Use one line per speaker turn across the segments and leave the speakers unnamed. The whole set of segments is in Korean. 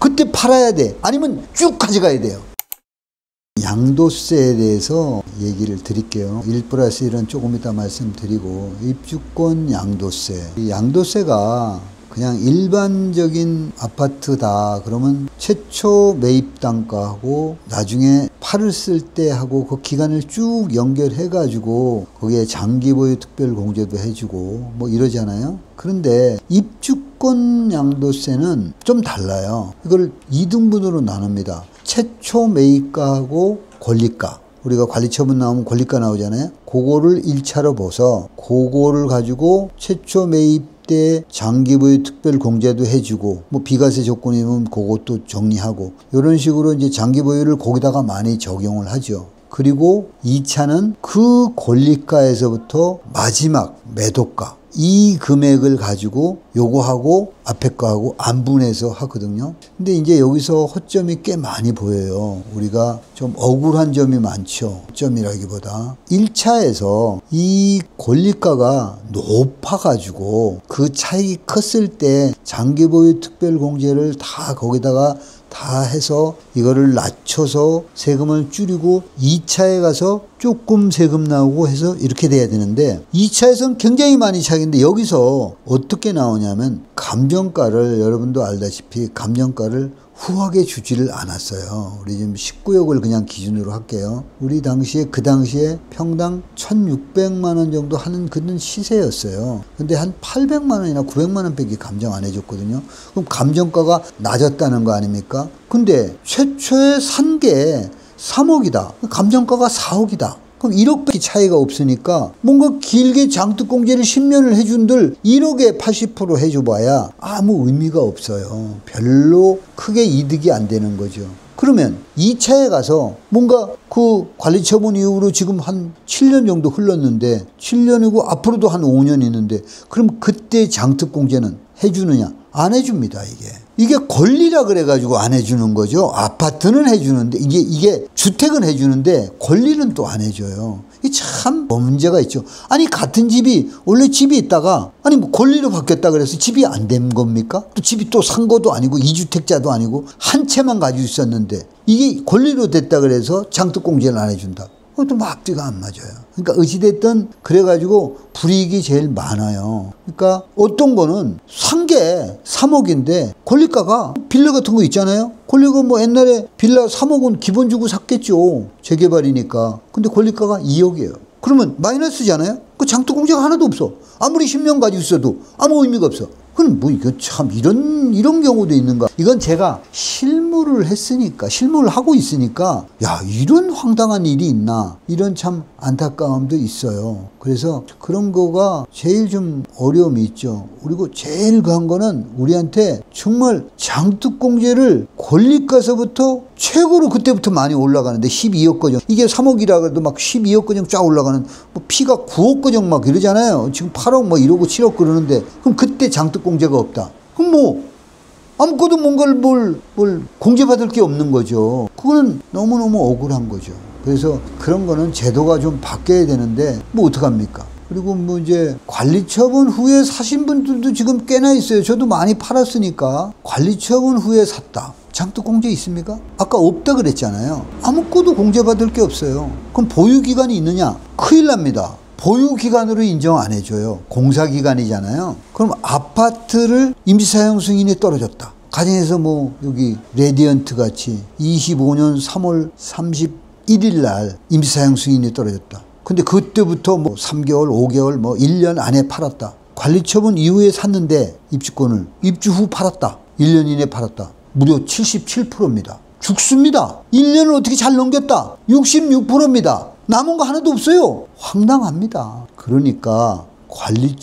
그때 팔아야 돼. 아니면 쭉 가져가야 돼요. 양도세에 대해서 얘기를 드릴게요. 1+1은 조금 이따 말씀드리고, 입주권 양도세. 이 양도세가 그냥 일반적인 아파트다 그러면 최초 매입 단가하고 나중에 팔을 쓸 때 하고 그 기간을 쭉 연결해 가지고 거기에 장기 보유 특별 공제도 해주고 뭐 이러잖아요. 그런데 입주권 양도세는 좀 달라요. 이걸 2등분으로 나눕니다. 최초 매입가하고 권리가. 우리가 관리처분 나오면 권리가 나오잖아요. 그거를 1차로 봐서 그거를 가지고 최초 매입 때 장기 보유 특별 공제도 해주고 뭐 비과세 조건이면 그것도 정리하고 이런 식으로 이제 장기 보유를 거기다가 많이 적용을 하죠. 그리고 2차는 그 권리가에서부터 마지막 매도가 이 금액을 가지고 요거하고 앞에 거하고 안분해서 하거든요. 근데 이제 여기서 허점이 꽤 많이 보여요. 우리가 좀 억울한 점이 많죠. 허점이라기보다 1차에서 이 권리가가 높아가지고 그 차익이 컸을 때 장기 보유 특별 공제를 다 거기다가 다 해서 이거를 낮춰서 세금을 줄이고 2차에 가서 조금 세금 나오고 해서 이렇게 돼야 되는데 2차에서는 굉장히 많이 차이인데 여기서 어떻게 나오냐면 감정가를 여러분도 알다시피 감정가를 후하게 주지를 않았어요. 우리 지금 19억을 그냥 기준으로 할게요. 우리 당시에 그 당시에 평당 1,600만 원 정도 하는 그런 시세였어요. 근데 한 800만 원이나 900만 원 밖에 감정 안 해줬거든요. 그럼 감정가가 낮았다는 거 아닙니까? 근데 최초에 산 게 3억이다. 감정가가 4억이다. 그럼 1억밖에 차이가 없으니까 뭔가 길게 장특공제를 10년을 해준들 1억에 80% 해줘봐야 아무 의미가 없어요. 별로 크게 이득이 안 되는 거죠. 그러면 2차에 가서 뭔가 그 관리처분 이후로 지금 한 7년 정도 흘렀는데 7년이고 앞으로도 한 5년 있는데 그럼 그때 장특공제는 해주느냐? 안 해줍니다. 이게 권리라 그래가지고 안 해주는 거죠. 아파트는 해주는데 이게 주택은 해주는데 권리는 또 안 해줘요. 이게 참 문제가 있죠. 아니 같은 집이 원래 집이 있다가 아니 뭐 권리로 바뀌었다 그래서 집이 안 된 겁니까? 또 집이 또 산 것도 아니고 2주택자도 아니고 한 채만 가지고 있었는데 이게 권리로 됐다 그래서 장특공제를 안 해준다. 그것도 앞뒤가 안 맞아요. 그러니까 어찌됐든 그래가지고 불이익이 제일 많아요. 그러니까 어떤 거는 산 게 3억인데 권리가가 빌라 같은 거 있잖아요. 권리가 뭐 옛날에 빌라 3억은 기본 주고 샀겠죠. 재개발이니까. 근데 권리가가 2억이에요. 그러면 마이너스잖아요. 그 장특공제가 하나도 없어. 아무리 10년 가지고 있어도 아무 의미가 없어. 그럼 뭐 이거 참 이런 경우도 있는가. 이건 제가 실무를 했으니까 실무를 하고 있으니까 야 이런 황당한 일이 있나 이런 참 안타까움도 있어요. 그래서 그런 거가 제일 좀 어려움이 있죠. 그리고 제일 그한 거는 우리한테 정말 장특공제를 권리가서부터 최고로 그때부터 많이 올라가는데 12억 거정 이게 3억이라 그래도 막 12억 거정 쫙 올라가는 뭐 피가 9억 거정 막 이러잖아요. 지금 8억 뭐 이러고 7억 그러는데 그럼 그때 장특공제가 없다. 그럼 뭐 아무것도 뭔가를 뭘 공제받을 게 없는 거죠. 그거는 너무너무 억울한 거죠. 그래서 그런 거는 제도가 좀 바뀌어야 되는데 뭐 어떡합니까? 그리고 뭐 이제 관리처분 후에 사신 분들도 지금 꽤나 있어요. 저도 많이 팔았으니까 관리처분 후에 샀다. 장특공제 있습니까? 아까 없다 그랬잖아요. 아무것도 공제받을 게 없어요. 그럼 보유기간이 있느냐? 큰일 납니다. 보유기간으로 인정 안 해줘요. 공사기간이잖아요. 그럼 아파트를 임시사용 승인이 떨어졌다. 가정에서 뭐 여기 레디언트 같이 25년 3월 31일 날 임시사용 승인이 떨어졌다. 근데 그때부터 뭐 3개월, 5개월, 뭐 1년 안에 팔았다. 관리처분 이후에 샀는데 입주권을 입주 후 팔았다. 1년 이내 팔았다. 무려 77%입니다. 죽습니다. 1년을 어떻게 잘 넘겼다. 66%입니다. 남은 거 하나도 없어요. 황당합니다. 그러니까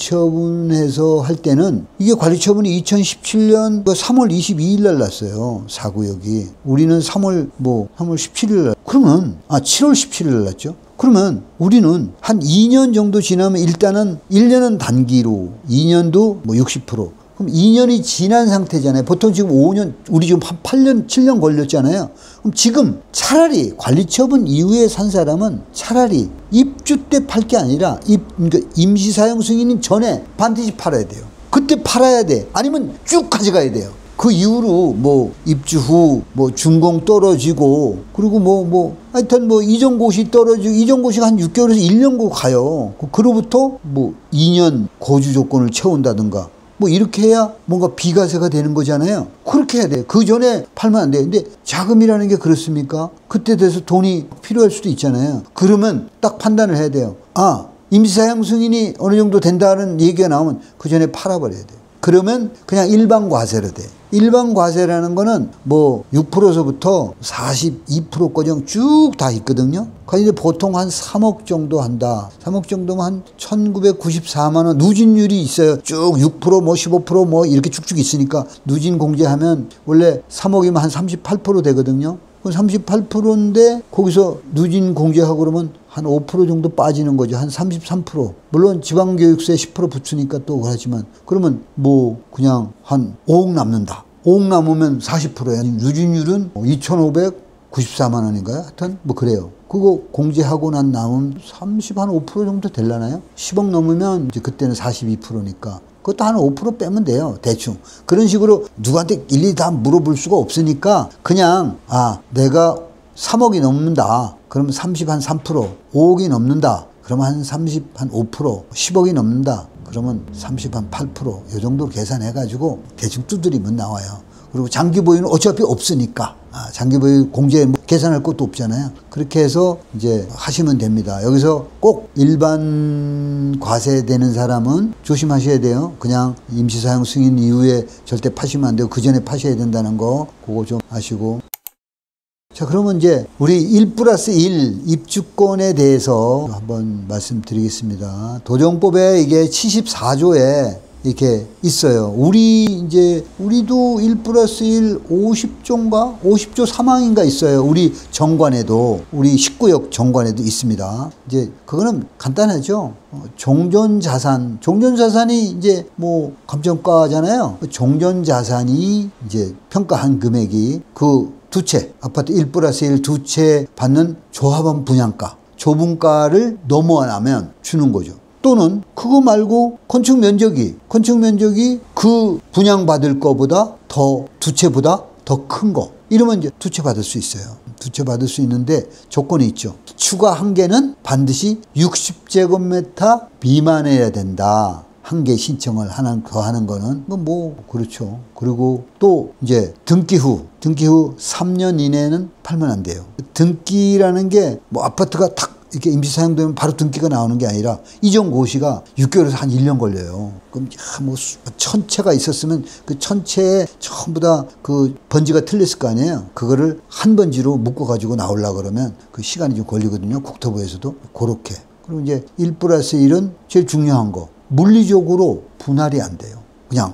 관리처분해서 할 때는 이게 관리처분이 2017년 3월 22일 날 났어요. 4구역이. 우리는 3월 17일 날. 그러면 7월 17일 날 났죠. 그러면 우리는 한 2년 정도 지나면 일단은 1년은 단기로 2년도 뭐 60%. 그럼 2년이 지난 상태잖아요. 보통 지금 5년, 우리 지금 한 8년, 7년 걸렸잖아요. 그럼 지금 차라리 관리처분 이후에 산 사람은 차라리 입주 때 팔 게 아니라 그러니까 임시사용 승인 전에 반드시 팔아야 돼요. 그때 팔아야 돼. 아니면 쭉 가져가야 돼요. 그 이후로 뭐 입주 후 뭐 준공 떨어지고 그리고 하여튼 뭐 이전고시 떨어지고 이전고시가 한 6개월에서 1년 가요. 그로부터 뭐 2년 거주 조건을 채운다든가 뭐 이렇게 해야 뭔가 비과세가 되는 거잖아요. 그렇게 해야 돼요. 그 전에 팔면 안 돼요. 근데 자금이라는 게 그렇습니까? 그때 돼서 돈이 필요할 수도 있잖아요. 그러면 딱 판단을 해야 돼요. 아, 임시사용 승인이 어느 정도 된다는 얘기가 나오면 그 전에 팔아버려야 돼요. 그러면 그냥 일반 과세로 돼. 일반 과세라는 거는 뭐 6%서부터 42%까지 쭉 다 있거든요. 그런데 보통 한 3억 정도 한다. 3억 정도면 한 1994만 원 누진율이 있어요. 쭉 6% 뭐 15% 뭐 이렇게 쭉쭉 있으니까 누진 공제하면 원래 3억이면 한 38% 되거든요. 38%인데 거기서 누진 공제하고 그러면 한 5% 정도 빠지는 거죠. 한 33%. 물론 지방교육세 10% 붙으니까 또 그러지만 그러면 뭐 그냥 한 5억 남는다. 5억 남으면 40%예요. 누진율은 2,594만 원인가요? 하여튼 뭐 그래요. 그거 공제하고 난 남으면 5% 정도 되려나요? 10억 넘으면 이제 그때는 42%니까. 그것도 한 5% 빼면 돼요. 대충. 그런 식으로 누구한테 일일이 다 물어볼 수가 없으니까 그냥 내가 3억이 넘는다. 그러면 3%, 5억이 넘는다. 그러면 한 5%, 10억이 넘는다. 그러면 8%. 이 정도로 계산해가지고 대충 두드리면 나와요. 그리고 장기 보유는 어차피 없으니까. 장기 보유 공제 계산할 것도 없잖아요. 그렇게 해서 이제 하시면 됩니다. 여기서 꼭 일반 과세되는 사람은 조심하셔야 돼요. 그냥 임시사용 승인 이후에 절대 파시면 안 되고 그 전에 파셔야 된다는 거 그거 좀 아시고. 자, 그러면 이제 우리 1+1 입주권에 대해서 한번 말씀드리겠습니다. 도정법에 이게 74조에 이렇게 있어요. 우리도 1+1 50조인가? 50조 3항인가 있어요. 우리 정관에도, 우리 19역 정관에도 있습니다. 이제 그거는 간단하죠. 종전자산이 이제 뭐 감정가잖아요. 종전자산이 이제 평가한 금액이 그 두 채, 아파트 1+1 두 채 받는 조합원 분양가, 조분가를 넘어가면 주는 거죠. 또는 그거 말고 건축 면적이 그 분양받을 거보다 두 채보다 더 큰 거. 이러면 이제 두 채 받을 수 있어요. 두 채 받을 수 있는데 조건이 있죠. 추가 한계는 반드시 60제곱미터 미만해야 된다. 한 개 신청을 더 하는 거는 뭐 그렇죠. 그리고 또 이제 등기 후 3년 이내는 팔면 안 돼요. 등기라는 게 뭐 아파트가 탁 이렇게 임시사용되면 바로 등기가 나오는 게 아니라 이전 고시가 6개월에서 한 1년 걸려요. 그럼 뭐 1000채가 있었으면 그 1000채에 전부 다 그 번지가 틀렸을 거 아니에요. 그거를 한 번지로 묶어 가지고 나오려고 그러면 그 시간이 좀 걸리거든요. 국토부에서도 그렇게. 그리고 이제 1+1은 제일 중요한 거. 물리적으로 분할이 안 돼요. 그냥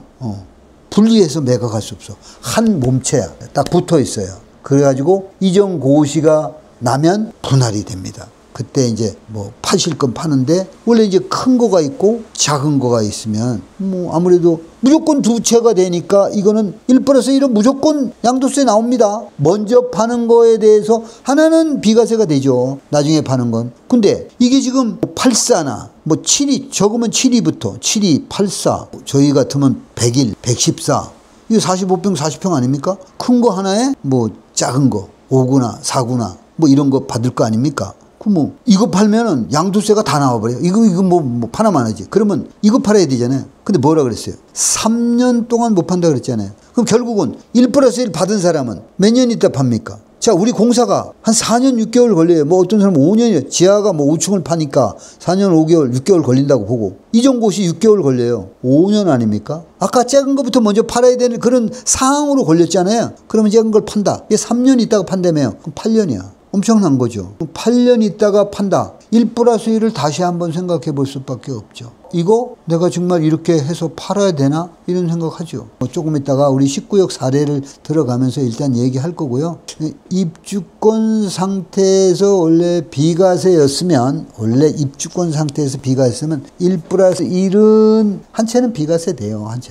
분리해서 매각할 수 없어. 한 몸체야. 딱 붙어 있어요. 그래가지고 이전 고시가 나면 분할이 됩니다. 그때 이제 뭐 파실 건 파는데 원래 이제 큰 거가 있고 작은 거가 있으면 뭐 아무래도 무조건 두 채가 되니까 이거는 1+1은 무조건 양도세 나옵니다. 먼저 파는 거에 대해서 하나는 비과세가 되죠. 나중에 파는 건. 근데 이게 지금 84나 뭐 7이 적으면 7이부터 7이 84 저희 같으면 101, 114 이거 45평 40평 아닙니까? 큰 거 하나에 뭐 작은 거 5구나 4구나 뭐 이런 거 받을 거 아닙니까? 뭐 이거 팔면은 양도세가 다 나와버려요. 이거 뭐 파나만 하지. 그러면 이거 팔아야 되잖아요. 근데 뭐라 그랬어요? 3년 동안 못 판다 그랬잖아요. 그럼 결국은 1+1 받은 사람은 몇 년 있다 팝니까? 자, 우리 공사가 한 4년 6개월 걸려요. 뭐 어떤 사람은 5년이요. 지하가 뭐 5층을 파니까 4년 5개월 6개월 걸린다고 보고 이전 고시 6개월 걸려요. 5년 아닙니까? 아까 작은 것부터 먼저 팔아야 되는 그런 상황으로 걸렸잖아요. 그러면 작은 걸 판다. 이게 3년 있다가 판다며요. 그럼 8년이야. 엄청난 거죠. 8년 있다가 판다. 1+1을 다시 한번 생각해 볼 수밖에 없죠. 이거 내가 정말 이렇게 해서 팔아야 되나? 이런 생각하죠. 조금 있다가 우리 19역 사례를 들어가면서 일단 얘기할 거고요. 입주권 상태에서 원래 비과세였으면 원래 입주권 상태에서 비과세였으면 1+1은 한 채는 비과세 돼요. 한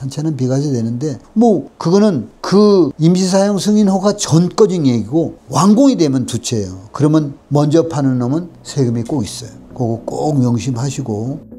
채는 비과세 되는데 뭐 그거는 그 임시사용 승인 허가 전까지 얘기고 완공이 되면 두 채예요. 그러면 먼저 파는 놈은 세금이 꼭 있어요. 그거 꼭 명심하시고